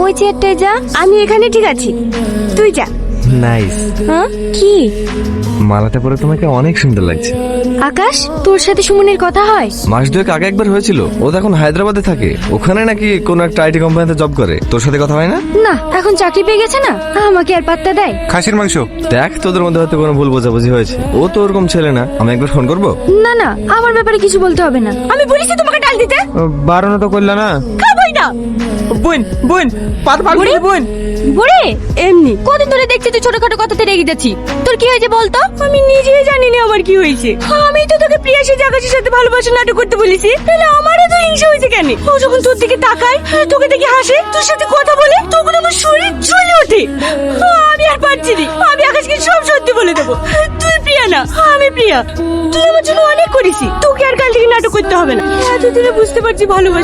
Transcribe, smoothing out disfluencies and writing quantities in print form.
ওই চেয়ারটায় যা, আমি এখানে ঠিক আছি, তুই যা। নাইস। হ্যাঁ কি? মালাটা পরে তোমাকে অনেক সুন্দর লাগছে। আকাশ, তোর সাথে সুমনের কথা হয়? মাস দুয়েক আগে একবার হয়েছিল। ও তো এখন হায়দ্রাবাদে থাকে, ওখানে নাকি কোন একটা আইটি কোম্পানিতে জব করে। তোর সাথে কথা হয় না? না, এখন চাকরি পেয়ে গেছে না, আমাকে আর পাত্তা দেয়? খাসির মাংস। দেখ, তোদের মধ্যে হয়তো কোনো ভুল বোঝাবুঝি হয়েছে। ও তো ওরকম ছেলে না। আমি একবার ফোন করবো। না না, আমার ব্যাপারে কিছু বলতে হবে না। আমি বলেছি তোমাকে ডাল দিতে। বারণ তো করলে না। খাবই না। বোন বোন বুড়ি? বোন বুড়ি এমনি কদিন ধরে দেখছি তুই ছোটখাটো কথাতে রেগে যাচ্ছি। তোর কি হয়েছে বলতো? আমি নিজেই জানি না আমার কি হয়েছে। আমি তো তোকে প্রিয়াসী জাগাসের সাথে ভালোবাসা নাটক করতে বলেছি, তাহলে আমারও তো হিংসা হয়েছে কেন? ও যখন তোর দিকে তাকায়, তোকে দেখে হাসে, তোর সাথে কথা বলে, তখন আমার শরীর জ্বলে ওঠে। আমি আর পারছি না, আমি আকাশকে সব সত্যি বলে দেবো। তুই প্রিয়া না, আমি প্রিয়া। তুই আমার জন্য অনেক করেছি, তোকে আর কাল থেকে নাটক করতে হবে না। এতদিনে বুঝতে পারছি ভালোবাসা।